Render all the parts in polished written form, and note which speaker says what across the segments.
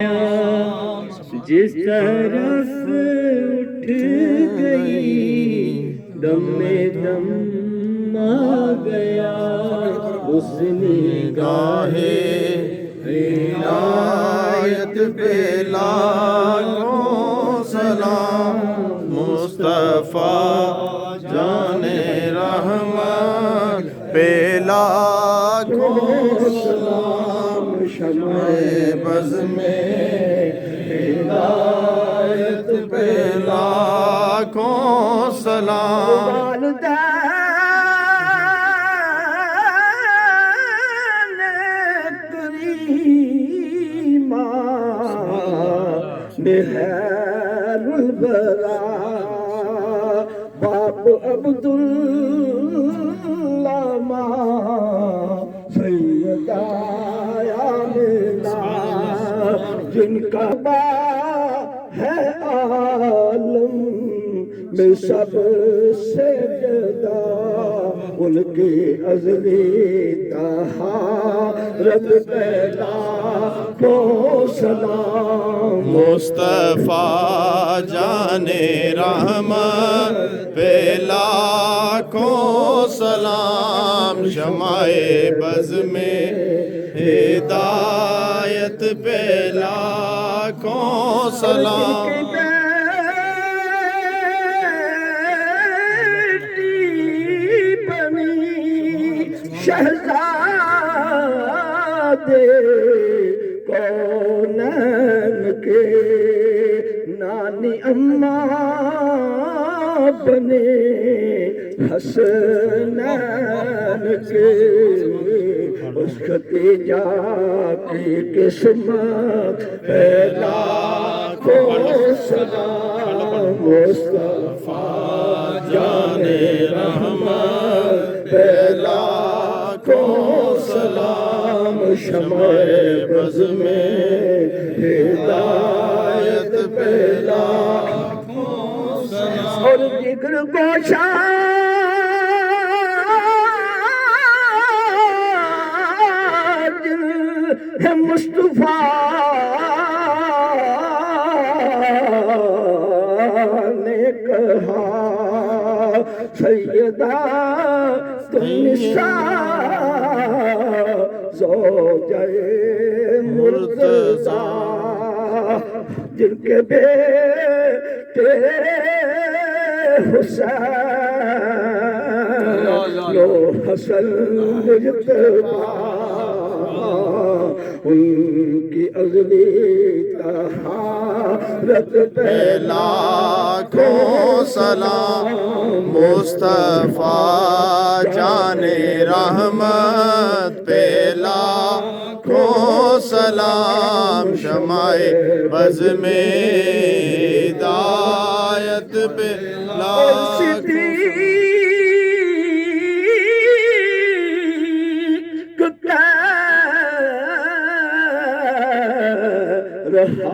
Speaker 1: جس طرف اٹھ گئی دم میں دم آ گیا اس نگاہ
Speaker 2: عنایت پہ لاکھوں سلام مصطفیٰ جان رحمت پہ لاکھوں سلام شمع بز میں ہدایت پہ لاکھوں سلام
Speaker 1: خیر البرا باپ عبداللہ ماں سیدہ آمنہ جن کا با ہے عالم میں سب سے جدا ان کی ازلی طہارت پیدا کو سلام
Speaker 2: مصطفیٰ جان رحمت پہ لاکھوں سلام شمع بز میں ہدایت پہ لاکھوں سلام
Speaker 1: شہزادے کونین کے نانی اماں بنے حسنین کے اس ختیجہ کی قسمت پہلا کو سلام مصطفیٰ جان رحمت پہلا کو سلام شمع بز میں ہدایت پہ لاکھوں سلام اور جگر گوشا ہے مصطفیٰ نے کہا سیدہ تم نساء زوجہ مرتضیٰ جن کے بیٹے حسین و حسن مجتبیٰ ان کی ازلی طہارت پہ
Speaker 2: لاکھوں سلام مصطفیٰ جان رحمت پہ لاکھوں سلام شمع بز میں ہدایت پہ لاکھوں
Speaker 1: رہا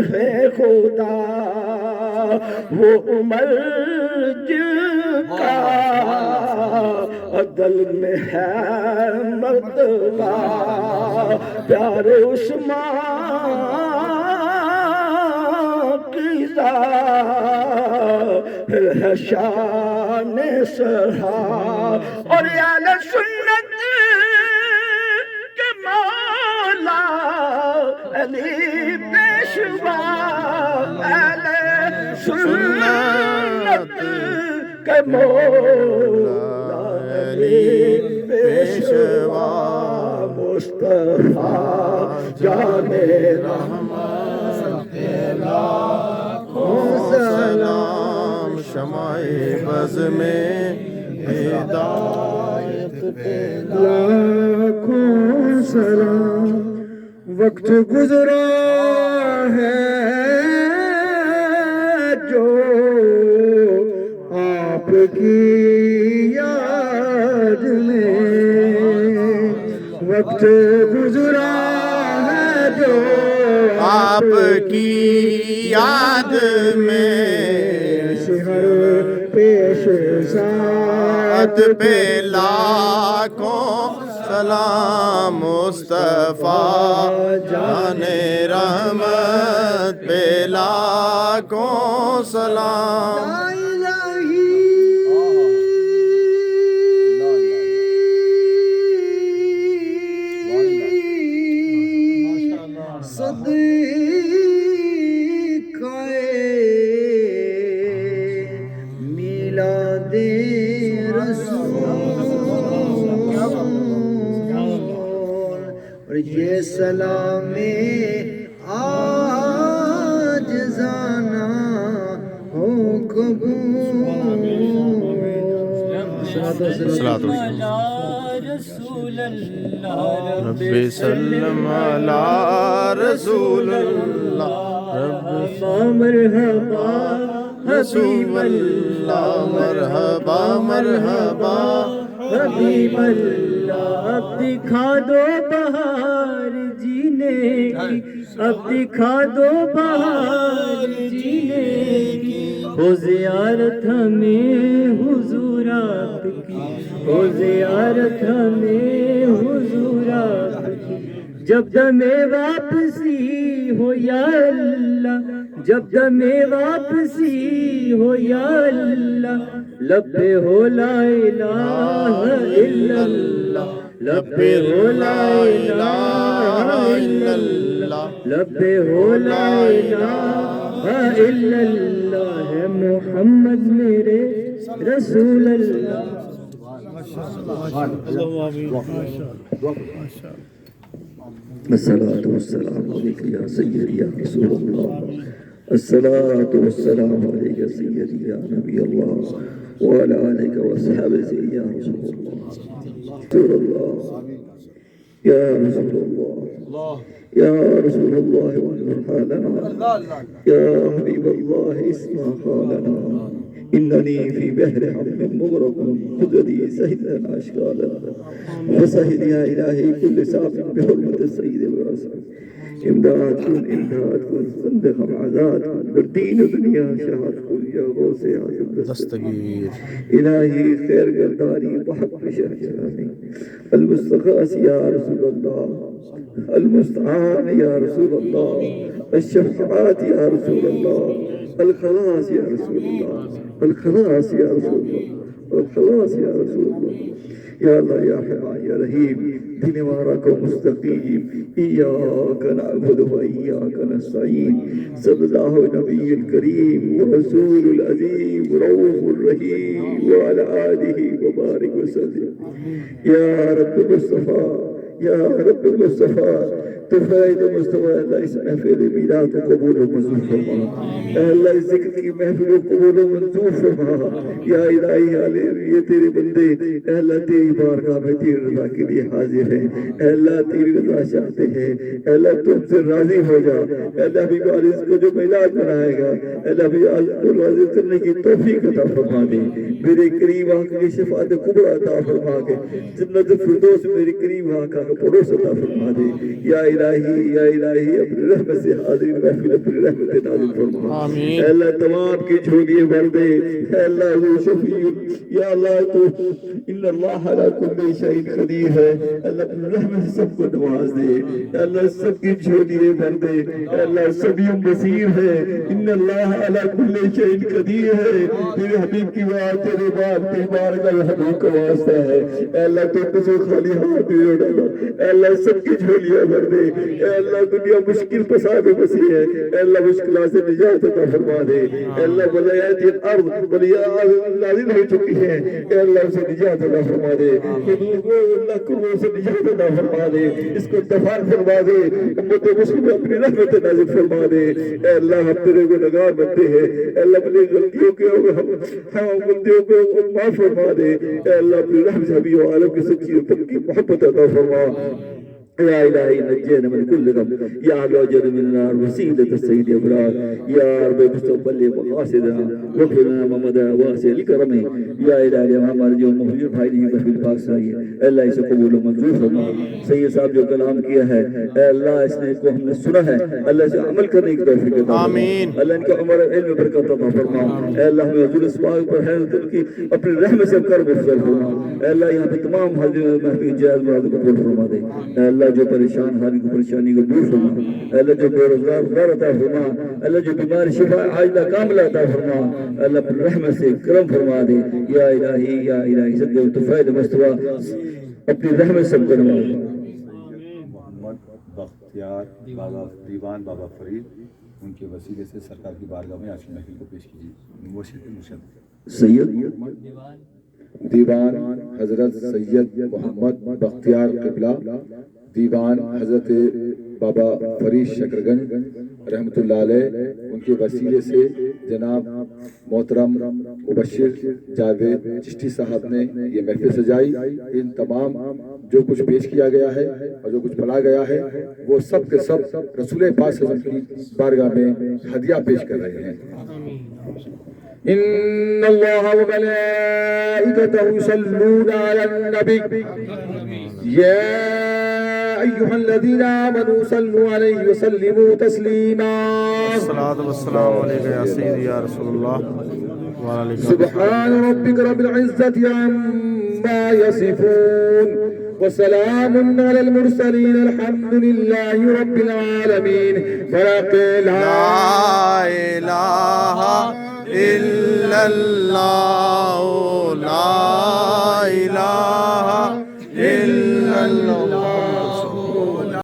Speaker 1: ہے خدا وہ عمر جن کا عدل میں ہے مرتبہ پیارے عثمان کی ظاہر ہے شان سرحا اور اہل سنت علی پیشوا اہل سنت کے مولا علی پیشوا مصطفیٰ جان رحمت پہ لاکھوں
Speaker 2: سلام شمع بز میں ہدایت پہ
Speaker 1: لاکھوں سلام وقت گزرا ہے جو آپ کی یاد میں وقت گزرا ہے جو
Speaker 2: آپ کی یاد میں
Speaker 1: شہر پیش ساتھ
Speaker 2: پہ لاکھوں سلام مصطفیٰ جان رحمت پہ لاکھوں سلام
Speaker 1: میلاد رسول اور یہ سلام عاجزانہ ہو قبول
Speaker 2: صلاۃ
Speaker 3: رسول اللہ
Speaker 2: رب سلم علی رسول اللہ رب
Speaker 1: مرحبا
Speaker 2: حبیب اللہ مرحبا مرحبا
Speaker 1: حبیب اللہ اب دکھا دو بہار جینے کی اب دکھا دو بہار جینے کی ہو زیارت ہمیں حضور آپ کی ہو زیارت ہمیں حضور آپ کی جب دمِ واپسی ہو یا اللہ جب دمِ واپسی ہو یا اللہ لب پہ ہو لا الہ الا اللہ لب پہ ہو لا الہ الا اللہ لب پہ ہو لا الہ الا اللہ ہے محمد میرے رسول اللہ الصلاة والسلام عليك يا سيدي يا رسول الله الصلاة والسلام عليك يا سيدي يا نبي الله وعلى آلك وأصحابك يا رسول الله رسول الله يا رسول الله يا رسول الله وانظر حالنا يا حبيب الله اسمع قالنا إنني في بحر هم مغرق خذ لي سهلا أشكالا وسهل يا إلهي كل ساق بحرمة السيد الرسول امداد كن امداد كن صندق عزاد بردين دنيا شهاد كن يا غوث يا
Speaker 2: دستگیر
Speaker 1: إلهي خير قداري بحق شهراني المستغاث يا رسول الله المستعان يا رسول الله الشفاعات يا رسول الله الخلاص يا رسول الله الخلاص يا رسول الله الخلاص يا رسول الله يا الله يا حماي يا رحيم دين وراك مستقيم إياك نعبد وإياك نستعين صلى الله النبي الكريم ورسول العظيم رؤوف الرحيم وعلى آله وبارك وسلم يا رب المصطفى يا رب المصطفى تفائد مصطفى اللہ اس محفل میلاد کو قبول و منظور فرما اے اللہ اس ذکر کی محفل کو قبول و منظور فرما یا الہی یہ تیرے بندے اے اللہ تیری بارگاہ میں تیری رضا کے لیے حاضر ہیں اے اللہ تیری رضا چاہتے ہیں اے اللہ تم سے راضی ہو جا اے اللہ بھی وارث کو جو میلاد بنائے گا اے اللہ بھی کو راضی کرنے کی توفیق عطا فرما دے میرے قریب آنکھ کی شفاعت کبریٰ عطا فرما کے جنت الفردوس میرے قریب آنکھ کا پڑوس عطا فرما دے یا الہی اپنی رحمت سے حاضرین محفل اپنی رحمت نازل فرما
Speaker 2: آمین
Speaker 1: اے اللہ تمام کی جھولیے بھر دے اے اللہ وہ شفیع یا اللہ تو ان اللہ علی کل شیء قدیر ہے اللہ اپنی رحمت سے سب کو نواز دے اے اللہ سب کی جھولیے بھر دے اے اللہ سبھی بصیر ہے ان اللہ علی کل شیء قدیر ہے تیرے حبیب کی بات تیرے بات تیرے بارگاہ حبیب کا واسطہ ہے اے اللہ تو کسے خالی ہاتھ نہیں اٹھانا اے اللہ سب کی جھولیاں بھر دے اے اللہ دنیا مشکل پساب بسی ہے اے اللہ مشکلات سے نجات عطا فرما دے اے اللہ بلایات الارض بلیات نازل ہو چکی ہے اے اللہ اسے نجات عطا فرما دے حضور کو اللہ کو اسے نجات عطا فرما دے اس کو دفاع فرما دے امت مسلم اپنی رحمت نازل فرما دے اے اللہ ہم تیرے گنہگار بندے ہیں اے اللہ اپنی غلطیوں کے ہم غلطیوں کو معاف فرما دے اے اللہ اپنی رحمت حبیب عالم کی سچی اور پکی محبت عطا فرما يا إلهي نجينا من كل غم يا أهل وجد من النار وسيلة السيد أبرار يا رب مستقبل مقاصدنا واغفر لنا ما مدى واسع لكرمه يا إلهي محمد جو مخرج بھائی نہیں محفل پاک سائیے اے اللہ اسے قبول و منظور فرما سید صاحب جو کلام کیا ہے اے اللہ اس نے کو ہم نے سنا ہے اللہ سے عمل کرنے کی توفیق عطا فرما
Speaker 2: آمین
Speaker 1: اللہ ان کا عمر علم برکت عطا فرما اے اللہ ہمیں حضور اسباغ پر ہے دل کی اپنی رحمت سے کرم افضل فرما اے اللہ یہاں پہ تمام حاضرین محفل جائز مراد کو قبول فرما دے اے اللہ جو پریشان حالی کو پریشانی کو دور فرما اے اللہ جو بے روزگار روزگار عطا فرما اے اللہ جو بیمار شفا عاجلہ کاملہ عطا فرما اے اللہ اپنی رحمت سے کرم فرما دے یا الہی صدق تو فائد مستوى اپنی رحمت سب کرنا
Speaker 4: محمد بختیار بابا دیوان بابا فرید ان کے وسیلے سے سرکار کی بارگاہ میں آج کی محفل کو پیش کیجیے مرشد
Speaker 1: سید
Speaker 4: دیوان حضرت سید محمد بختیار قبلہ دیوان حضرت بابا فرید شکرگنج رحمۃ اللہ علیہ ان کے وسیلے سے جناب محترم مبشر جاوید چشتی صاحب نے یہ محفل سجائی ان تمام جو کچھ پیش کیا گیا ہے اور جو کچھ پڑھا گیا ہے وہ سب کے سب رسول پاک صلی اللہ علیہ وسلم کی بارگاہ میں ہدیہ پیش کر رہے ہیں ان اللہ وملائکتہ یصلون علی النبی یا ایھا الذین آمنوا صلوا علیہ وسلموا تسلیما
Speaker 2: الصلاة والسلام علیکہ یا سیدی یا رسول اللہ وعلیکم
Speaker 4: سبحان ربک رب العزة عما یصفون وسلام علی المرسلین الحمد للہ رب العالمین
Speaker 2: لا الہ الا اللہ